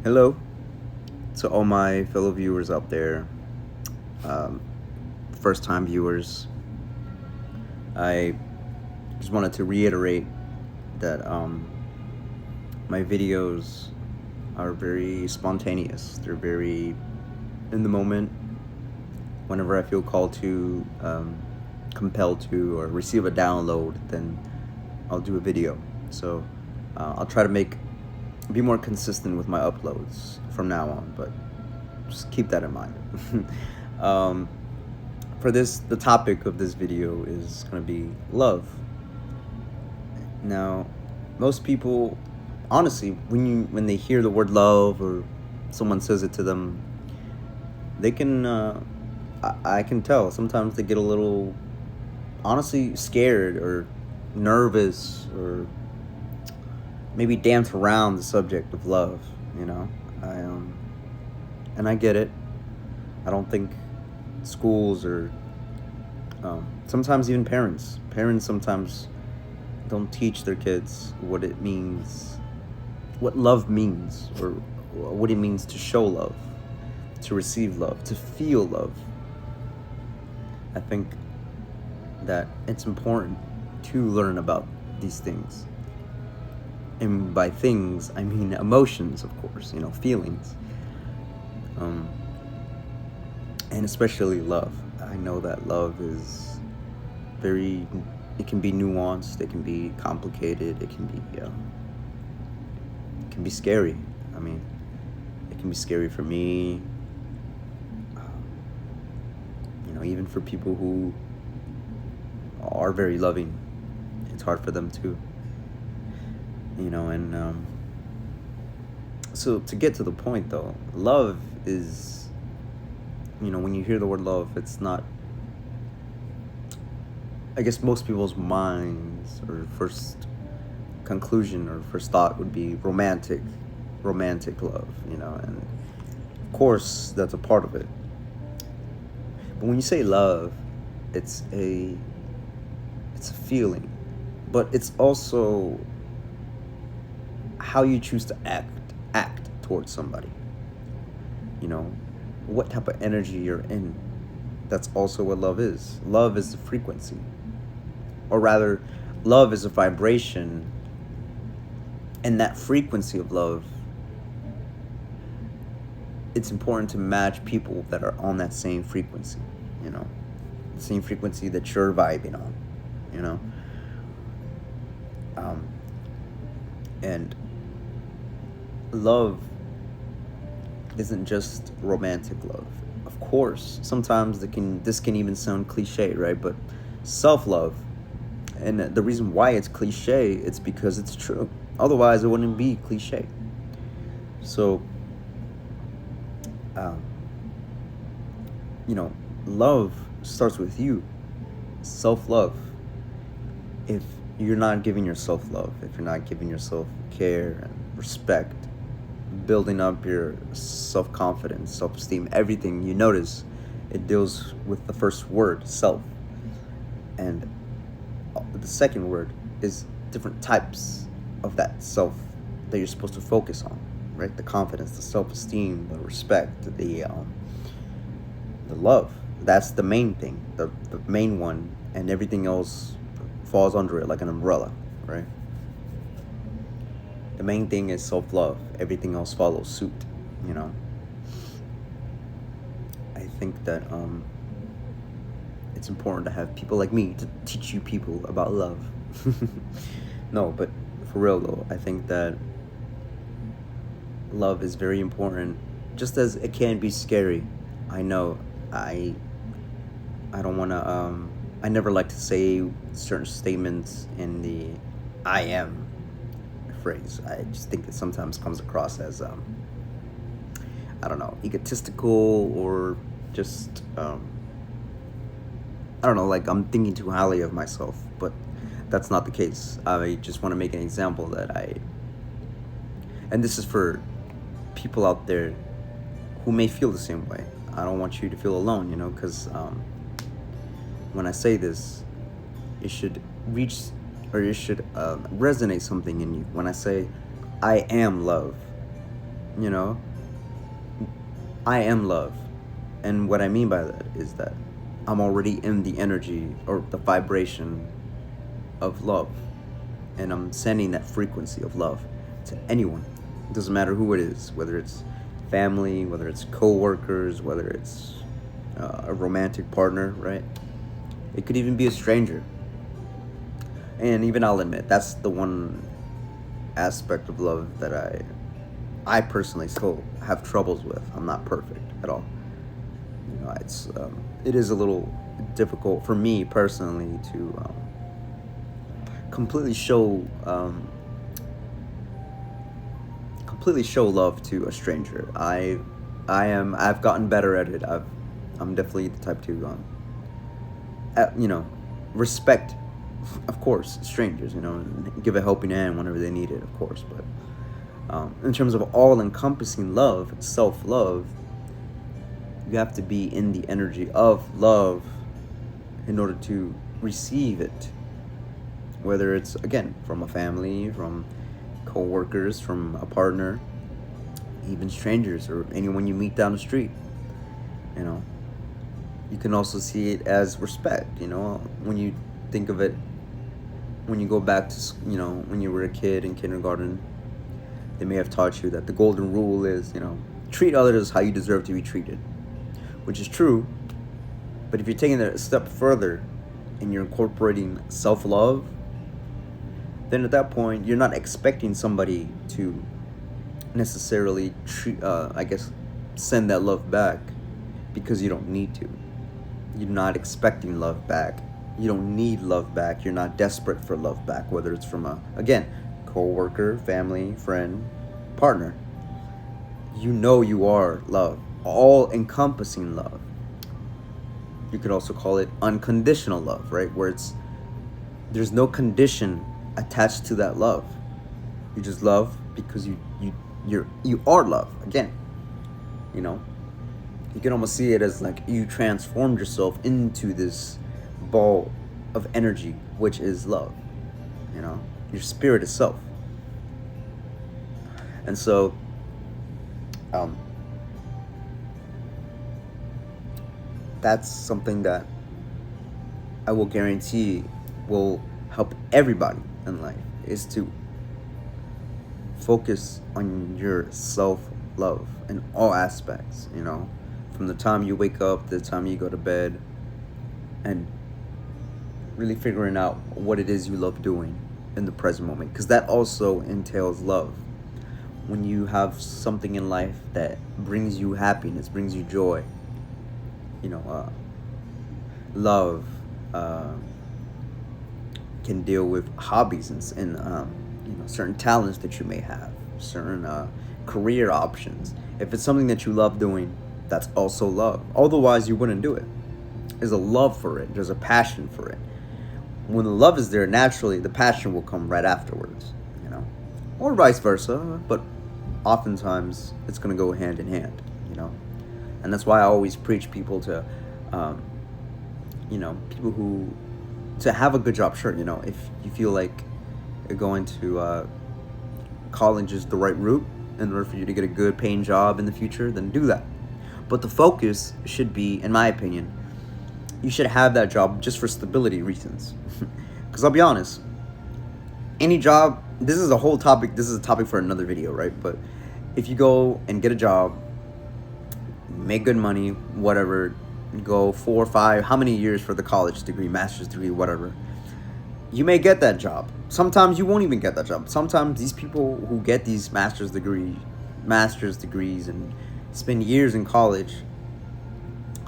Hello to all my fellow viewers out there, um, first time viewers. I just wanted to reiterate that my videos are very spontaneous, they're very in the moment. Whenever I feel called to, compelled to, or receive a download, then I'll do a video. So I'll try to be more consistent with my uploads from now on, but just keep that in mind. um, for this, the topic of this video is going to be love. Now, most people, honestly, when they hear the word love or someone says it to them, they can I can tell sometimes they get a little, honestly, scared or nervous, or maybe dance around the subject of love. You know, I and I get it. I don't think schools or sometimes even parents sometimes don't teach their kids what it means, what love means, or what it means to show love, to receive love, to feel love. I think that it's important to learn about these things. And by things, I mean emotions, of course, feelings. Um, and especially love. I know that love is very, it can be nuanced, it can be complicated, it can be scary. I mean, it can be scary for me, even for people who are very loving. It's hard for them too. And so to get to the point though, love is, when you hear the word love, it's not, I guess most people's minds or first conclusion or first thought would be romantic love, and of course that's a part of it. But when you say love, it's a feeling, but it's also how you choose to act towards somebody. What type of energy you're in. That's also what love is. Love is the frequency, or rather, love is a vibration, and that frequency of love, it's important to match people that are on that same frequency, the same frequency that you're vibing on, you know. And love isn't just romantic love. Of course, sometimes this can even sound cliche, right? But self-love, and the reason why it's cliche, it's because it's true. Otherwise, it wouldn't be cliche. So, um, love starts with you. Self-love. If you're not giving yourself love, if you're not giving yourself care and respect, building up your self-confidence, self-esteem, everything, you notice it deals with the first word, self. And the second word is different types of that self that you're supposed to focus on, right? The confidence, the self-esteem, the respect, the love. That's the main thing, the main one, and everything else falls under it like an umbrella, right? The main thing is self-love. Everything else follows suit, I think that it's important to have people like me to teach you people about love. No, but for real though, I think that love is very important, just as it can be scary. I know I don't want to I never like to say certain statements in the I am phrase. I just think it sometimes comes across as I don't know, egotistical, or just I don't know, like I'm thinking too highly of myself, but that's not the case. I just want to make an example and this is for people out there who may feel the same way. I don't want you to feel alone, because when I say this, it should reach, or it should resonate something in you. When I say I am love, You know, I am love. And what I mean by that is that I'm already in the energy or the vibration of love. And I'm sending that frequency of love to anyone. It doesn't matter who it is, whether it's family, whether it's coworkers, whether it's a romantic partner, right? It could even be a stranger. And even I'll admit that's the one aspect of love that I personally still have troubles with. I'm not perfect at all. It is a little difficult for me personally to completely show completely show love to a stranger. I've gotten better at it. I'm definitely the type to you know, respect, of course, strangers. You know, and give a helping hand whenever they need it, of course. But in terms of all-encompassing love, self-love, you have to be in the energy of love in order to receive it. Whether it's, again, from a family, from co-workers, from a partner, even strangers or anyone you meet down the street. You know, you can also see it as respect. You know, when you think of it, when you go back to, you know, when you were a kid in kindergarten, they may have taught you that the golden rule is, you know, treat others how you deserve to be treated, which is true. But if you're taking it a step further and you're incorporating self-love, then at that point you're not expecting somebody to necessarily I guess, send that love back, because you don't need to. You're not expecting love back. You don't need love back. You're not desperate for love back, whether it's from a, again, co-worker, family, friend, partner. You know you are love, all encompassing love. You could also call it unconditional love, right? Where there's no condition attached to that love. You just love because you are love. Again, you know, you can almost see it as like you transformed yourself into this ball of energy, which is love. You know, your spirit itself. And so, that's something that I will guarantee will help everybody in life, is to focus on your self-love in all aspects, you know, from the time you wake up to the time you go to bed, and really figuring out what it is you love doing in the present moment, because that also entails love. When you have something in life that brings you happiness, brings you joy, you know, love can deal with hobbies and you know, certain talents that you may have, certain career options. If it's something that you love doing, that's also love. Otherwise, you wouldn't do it. There's a love for it. There's a passion for it. When the love is there, naturally, the passion will come right afterwards, you know, or vice versa. But oftentimes, it's going to go hand in hand, you know. And that's why I always preach people to, you know, people who, to have a good job. Sure, you know, if you feel like going to college is the right route in order for you to get a good paying job in the future, then do that. But the focus should be, in my opinion, you should have that job just for stability reasons. Because I'll be honest, any job, this is a whole topic, this is a topic for another video, right? But if you go and get a job, make good money, whatever, go 4 or 5, how many years for the college degree, master's degree, whatever, you may get that job. Sometimes you won't even get that job. Sometimes these people who get these master's degrees and spend years in college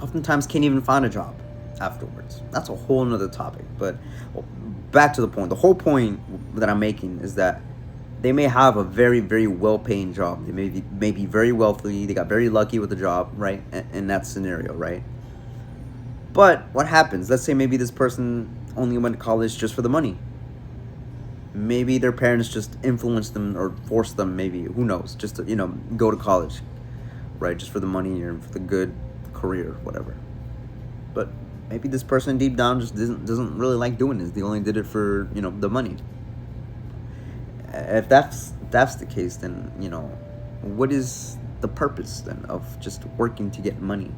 oftentimes can't even find a job afterwards. That's a whole nother topic. But back to the point. The whole point that I'm making is that they may have a very, very well-paying job. They may be very wealthy. They got very lucky with the job, right? In that scenario, right? But what happens? Let's say maybe this person only went to college just for the money. Maybe their parents just influenced them or forced them, maybe, who knows, just to, you know, go to college, right? Just for the money or for the good career, whatever. But maybe this person deep down just doesn't really like doing this. They only did it for, you know, the money. If that's the case, then, you know, what is the purpose then of just working to get money?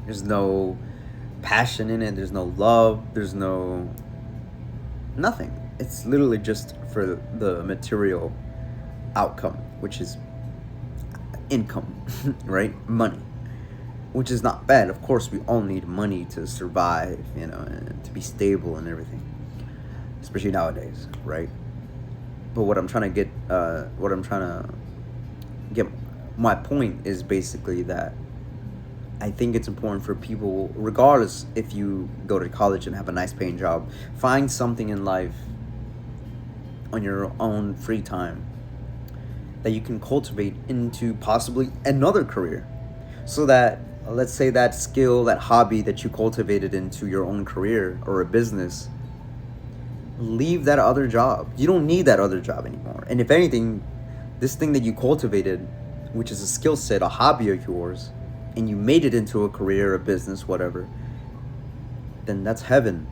There's no passion in it, there's no love, there's no nothing. It's literally just for the material outcome, which is income, right? Money, which is not bad. Of course, we all need money to survive, and to be stable and everything, especially nowadays, right? But what I'm trying to get, my point is basically that I think it's important for people, regardless if you go to college and have a nice paying job, find something in life on your own free time that you can cultivate into possibly another career. So that, let's say, that skill, that hobby that you cultivated into your own career or a business, leave that other job. You don't need that other job anymore. And if anything, this thing that you cultivated, which is a skill set, a hobby of yours, and you made it into a career, a business, whatever, then that's heaven.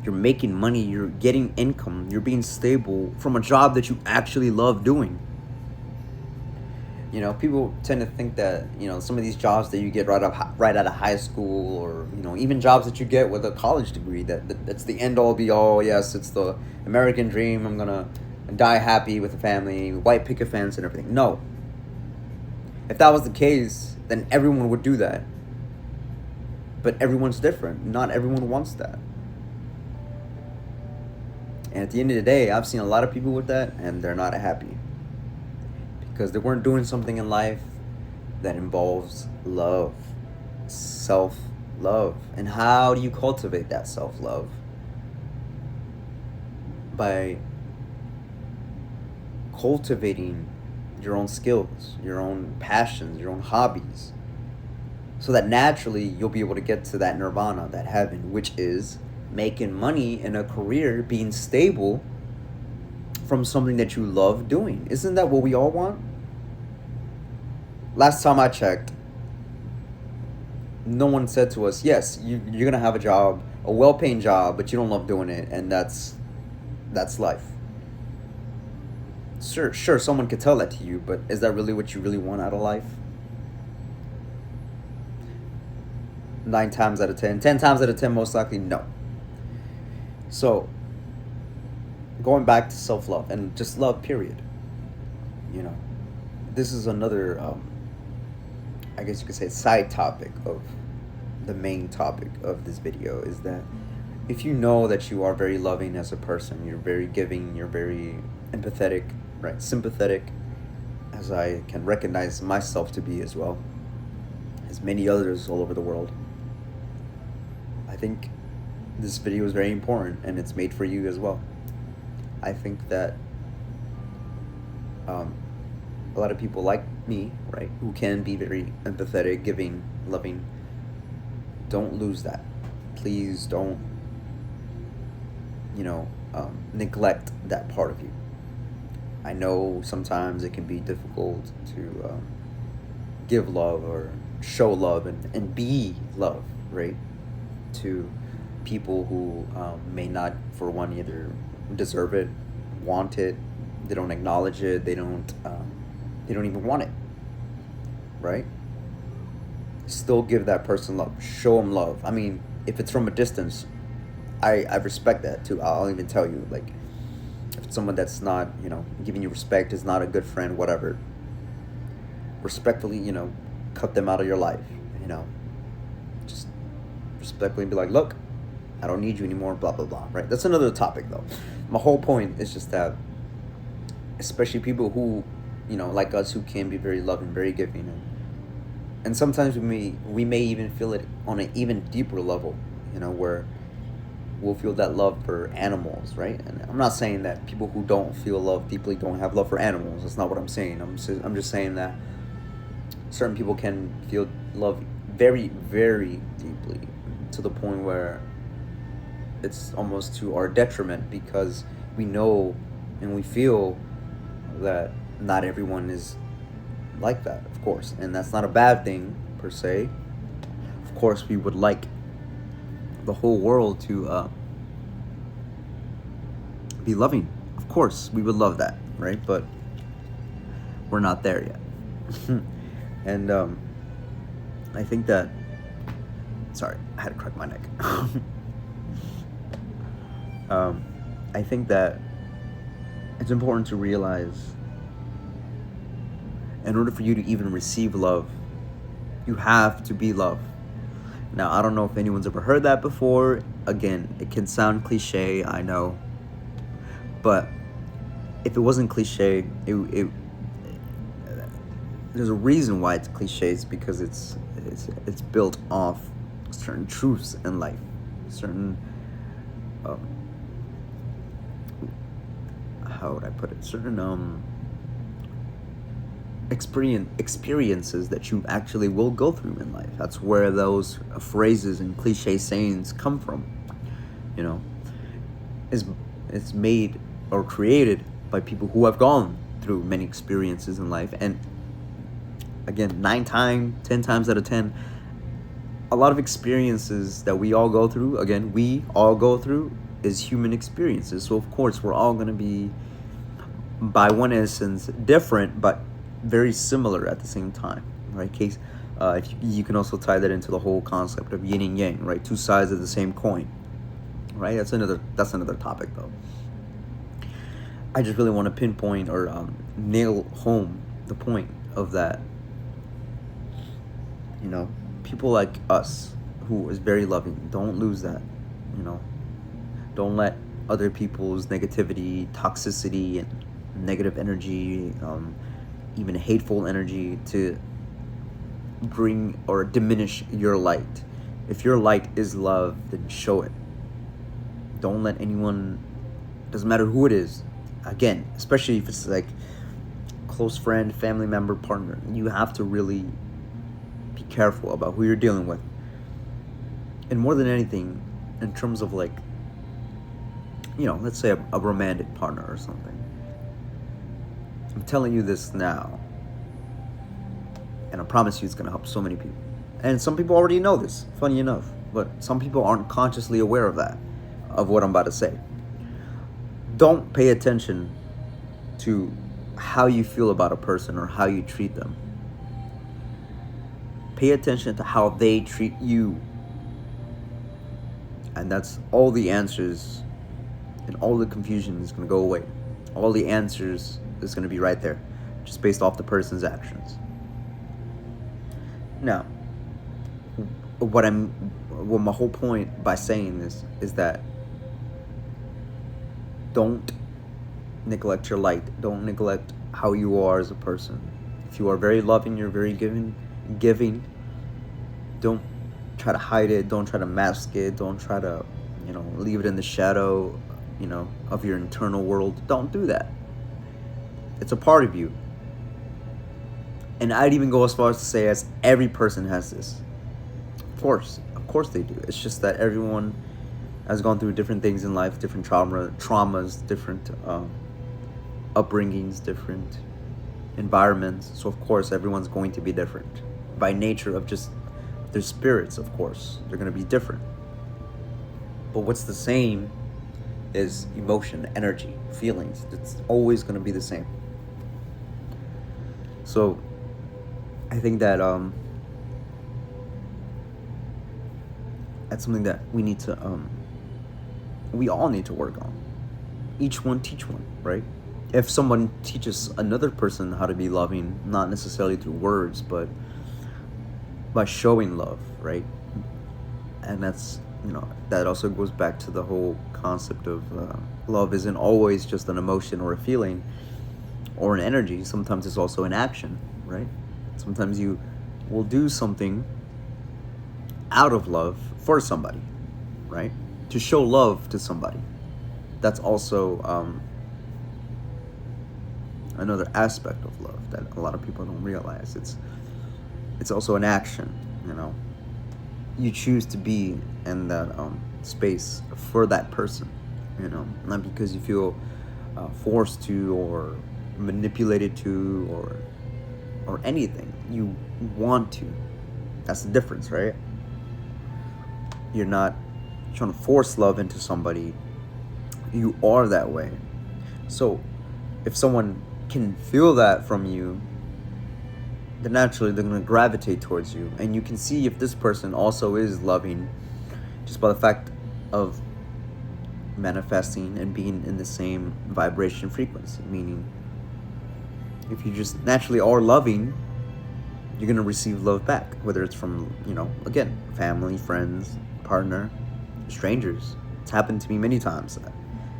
You're making money, you're getting income, you're being stable from a job that you actually love doing. People tend to think that, some of these jobs that you get right out of high school, or, even jobs that you get with a college degree, that's the end all be all. Yes, it's the American dream. I'm going to die happy with a family, white picket fence and everything. No. If that was the case, then everyone would do that. But everyone's different. Not everyone wants that. And at the end of the day, I've seen a lot of people with that, and they're not happy. Because they weren't doing something in life that involves love, self-love. And how do you cultivate that self-love? By cultivating your own skills, your own passions, your own hobbies, so that naturally you'll be able to get to that nirvana, that heaven, which is making money in a career, being stable from something that you love doing. Isn't that what we all want? Last time I checked, no one said to us, yes, you're going to have a job, a well-paying job, but you don't love doing it, and that's life. Sure, someone could tell that to you, but is that really what you really want out of life? 9 times out of 10, 10 times out of 10, most likely, no. So, going back to self-love and just love, period. This is another, I guess you could say, side topic of the main topic of this video, is that if you know that you are very loving as a person, you're very giving, you're very empathetic, right, sympathetic, as I can recognize myself to be as well, as many others all over the world, I think this video is very important, and it's made for you as well. I think that a lot of people like me, right, who can be very empathetic, giving, loving, don't lose that. Please don't, neglect that part of you. I know sometimes it can be difficult to give love or show love and be love, right, to people who may not, for one, either deserve it, want it, they don't acknowledge it, they don't even want it, right? Still give that person love, show them love. I mean, if it's from a distance, I respect that too. I'll even tell you, like, if it's someone that's not, giving you respect, is not a good friend, whatever, respectfully, cut them out of your life, just respectfully be like, look, I don't need you anymore, blah, blah, blah, right? That's another topic, though. My whole point is just that, especially people who, like us, who can be very loving, very giving, and sometimes we may even feel it on an even deeper level, where we'll feel that love for animals, right? And I'm not saying that people who don't feel love deeply don't have love for animals. That's not what I'm saying. I'm just saying that certain people can feel love very, very deeply, to the point where it's almost to our detriment, because we know and we feel that not everyone is like that, of course, and that's not a bad thing per se. Of course, we would like the whole world to be loving. Of course, we would love that, right? But we're not there yet. And I think that, sorry, I had to crack my neck. I think that it's important to realize, in order for you to even receive love, you have to be loved. Now, I don't know if anyone's ever heard that before. Again, it can sound cliche, I know. But if it wasn't cliche, there's a reason why it's cliche. It's because it's built off certain truths in life, certain how would I put it? Certain experiences that you actually will go through in life. That's where those phrases and cliche sayings come from. You know, it's made or created by people who have gone through many experiences in life. And again, 10 times out of 10, a lot of experiences that we all go through, again, we all go through, is human experiences. So of course we're all going to be, by one essence, different, but very similar at the same time, right? If you can also tie that into the whole concept of yin and yang, right? Two sides of the same coin, right? That's another topic, though. I just really want to pinpoint or nail home the point of that. You know, people like us, who is very loving, don't lose that. You know, don't let other people's negativity, toxicity, and negative energy, even hateful energy, to bring or diminish your light. If your light is love, then show it. Don't let anyone, doesn't matter who it is, again, especially if it's like close friend, family member, partner, you have to really be careful about who you're dealing with. And more than anything, in terms of like, you know, let's say a romantic partner or something. I'm telling you this now, and I promise you it's going to help so many people. And some people already know this, funny enough, but some people aren't consciously aware of that, of what I'm about to say. Don't pay attention to how you feel about a person or how you treat them. Pay attention to how they treat you. And that's all the answers, and all the confusion is going to go away. All the answers is going to be right there, just based off the person's actions. Now, what my whole point by saying this is that don't neglect your light. Don't neglect how you are as a person. If you are very loving, you're very giving. Don't try to hide it. Don't try to mask it. Don't try to, leave it in the shadow, of your internal world. Don't do that. It's a part of you. And I'd even go as far as to say, as every person has this. Of course they do. It's just that everyone has gone through different things in life, different traumas, different upbringings, different environments. So of course everyone's going to be different. By nature of just their spirits, of course, they're going to be different. But what's the same is emotion, energy, feelings. It's always going to be the same. So I think that that's something that we need to we all need to work on. Each one teach one, right? If someone teaches another person how to be loving, not necessarily through words, but by showing love, right? And that's, that also goes back to the whole concept of love isn't always just an emotion or a feeling or an energy. Sometimes it's also an action, right? Sometimes you will do something out of love for somebody, right? To show love to somebody. That's also another aspect of love that a lot of people don't realize. It's also an action, You choose to be in that space for that person, not because you feel forced to or manipulated to or anything. You want to. That's the difference, right? You're not trying to force love into somebody. You are that way. So if someone can feel that from you, then naturally they're going to gravitate towards you. And you can see if this person also is loving just by the fact of manifesting and being in the same vibration frequency. Meaning, if you just naturally are loving, you're going to receive love back, whether it's from, again, family, friends, partner, strangers. It's happened to me many times.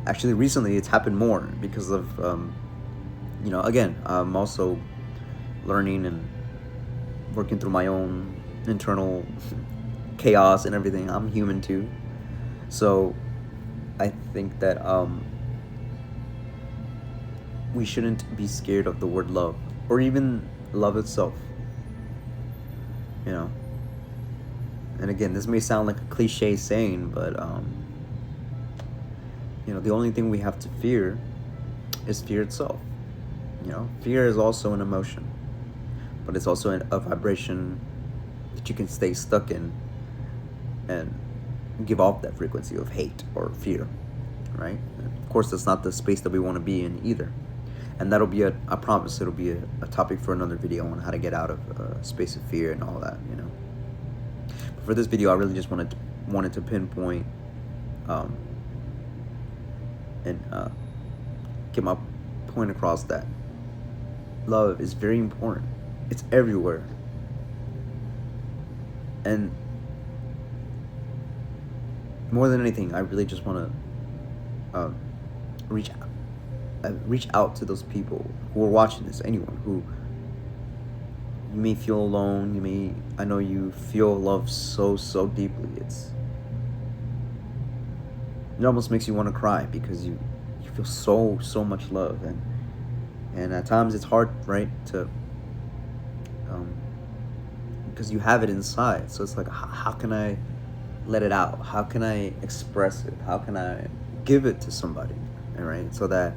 Actually, recently it's happened more because of, again, I'm also learning and working through my own internal chaos and everything. I'm human too. So I think that we shouldn't be scared of the word love or even love itself. And again, this may sound like a cliche saying, but the only thing we have to fear is fear itself. Fear is also an emotion, but it's also a vibration that you can stay stuck in and give off that frequency of hate or fear, right? And of course, that's not the space that we want to be in either. And that'll be I promise it'll be a topic for another video on how to get out of space of fear and all that, But for this video, I really just wanted to pinpoint and get my point across that love is very important. It's everywhere. And more than anything, I really just want to reach out to those people who are watching this. Anyone who you may feel alone, I know you feel love so deeply. It almost makes you want to cry because you feel so much love, and at times it's hard, right, to because you have it inside. So it's like, how can I let it out? How can I express it? How can I give it to somebody? All right, so that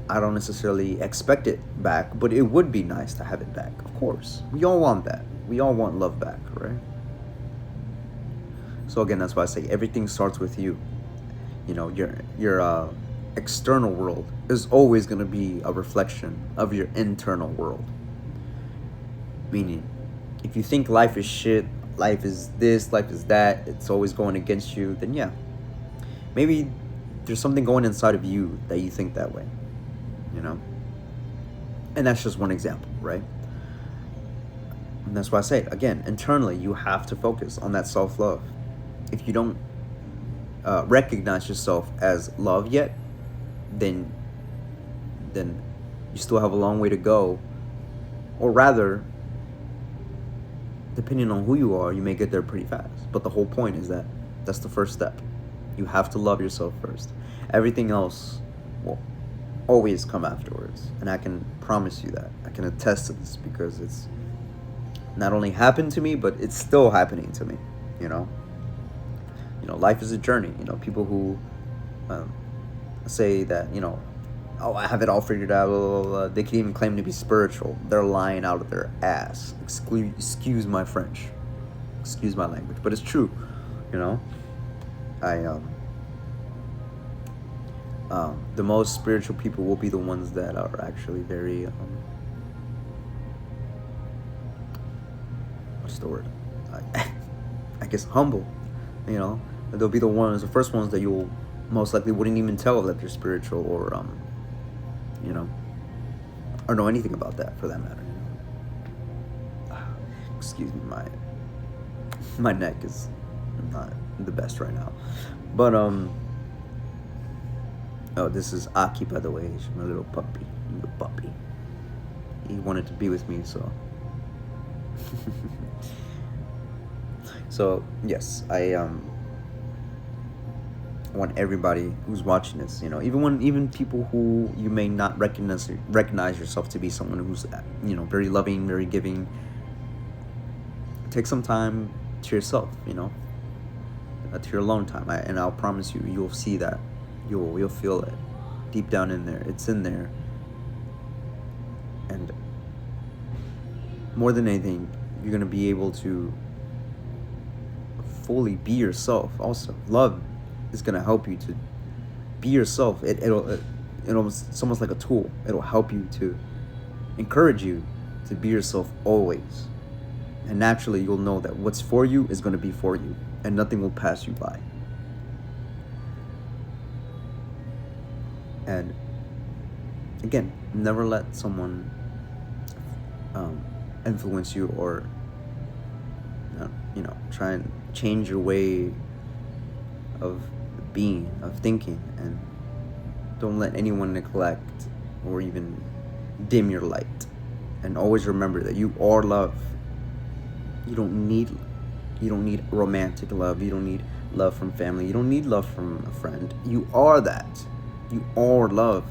I don't necessarily expect it back, but it would be nice to have it back. Of course, we all want that. We all want love back, right? So again, that's why I say everything starts with you. Your external world is always going to be a reflection of your internal world. Meaning, if you think life is shit, life is this, life is that, it's always going against you, then yeah, maybe there's something going inside of you that you think that way, And that's just one example, right? And that's why I say, again, internally, you have to focus on that self-love. If you don't recognize yourself as love yet, then you still have a long way to go. Or rather, depending on who you are, you may get there pretty fast. But the whole point is that that's the first step. You have to love yourself first. Everything else will always come afterwards. And I can promise you that. I can attest to this because it's not only happened to me, but it's still happening to me, life is a journey. People who say that, oh, I have it all figured out, blah, blah, blah. They can even claim to be spiritual. They're lying out of their ass. Excuse my French. Excuse my language. But it's true, the most spiritual people will be the ones that are actually very, what's the word? I guess humble, They'll be the first ones that you'll most likely wouldn't even tell that they're spiritual or, or know anything about that for that matter. Excuse me, my neck is not the best right now. But, oh, this is Aki, by the way. She's my little puppy. He wanted to be with me, so. So, yes, I want everybody who's watching this, even people who you may not recognize yourself to be someone who's, very loving, very giving. Take some time to yourself, to your alone time, and I'll promise you, you'll see that, you'll feel it deep down in there. It's in there, and more than anything, you're gonna be able to fully be yourself. Also, love is gonna help you to be yourself. It's almost like a tool. It'll help you to encourage you to be yourself always. And naturally, you'll know that what's for you is going to be for you, and nothing will pass you by. And again, never let someone influence you or try and change your way of being, of thinking, and don't let anyone neglect or even dim your light. And always remember that you are love. You don't need romantic love. You don't need love from family. You don't need love from a friend. You are that. You are love.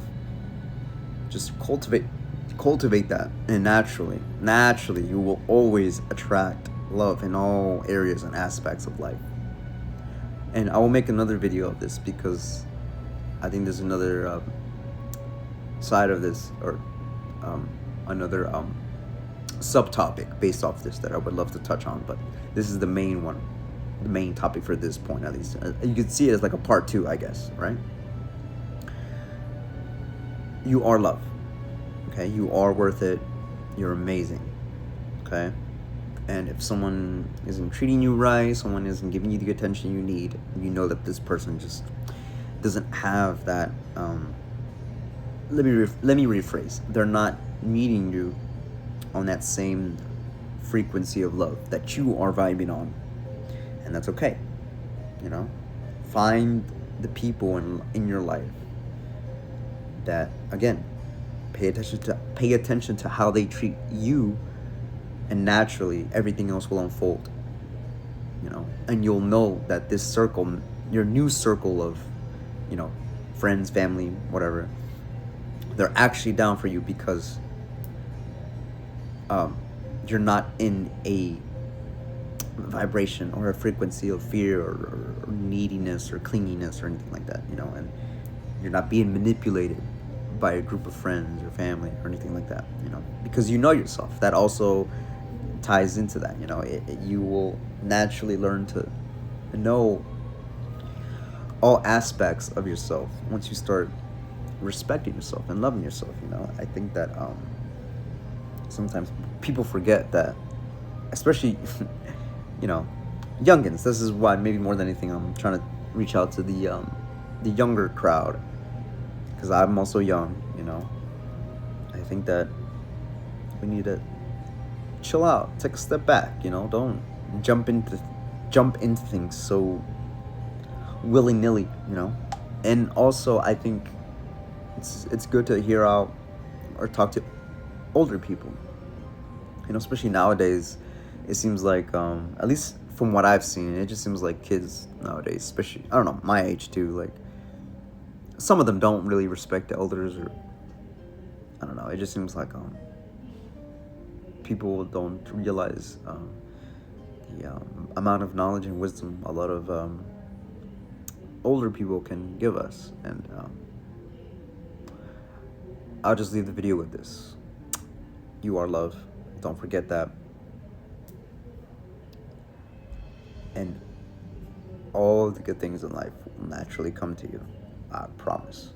Just cultivate that, and naturally you will always attract love in all areas and aspects of life. And I will make another video of this because I think there's another side of this, or another subtopic based off this that I would love to touch on, but this is the main one, the main topic for this point, at least. You could see it as like a part 2, I guess, right? You are love. Okay, you are worth it. You're amazing. Okay, and if someone isn't treating you right, someone isn't giving you the attention you need, you know that this person just doesn't have that. Let me rephrase. They're not meeting you on that same frequency of love that you are vibing on, and that's okay. Find the people in your life that, again, pay attention to how they treat you, and naturally everything else will unfold. And you'll know that this circle, your new circle of friends, family, whatever, they're actually down for you because you're not in a vibration or a frequency of fear or neediness or clinginess or anything like that, and you're not being manipulated by a group of friends or family or anything like that, because you know yourself. That also ties into that. You will naturally learn to know all aspects of yourself once you start respecting yourself and loving yourself. I think that sometimes people forget that, especially youngins. This is why, maybe more than anything, I'm trying to reach out to the younger crowd, because I'm also young. I think that we need to chill out, take a step back. Don't jump into things so willy-nilly. And also, I think it's good to hear out or talk to older people. Especially nowadays, it seems like, at least from what I've seen, it just seems like kids nowadays, especially, I don't know, my age too, like, some of them don't really respect the elders, or I don't know. It just seems like people don't realize the amount of knowledge and wisdom a lot of older people can give us. And I'll just leave the video with this. You are love. Don't forget that. And all the good things in life will naturally come to you. I promise.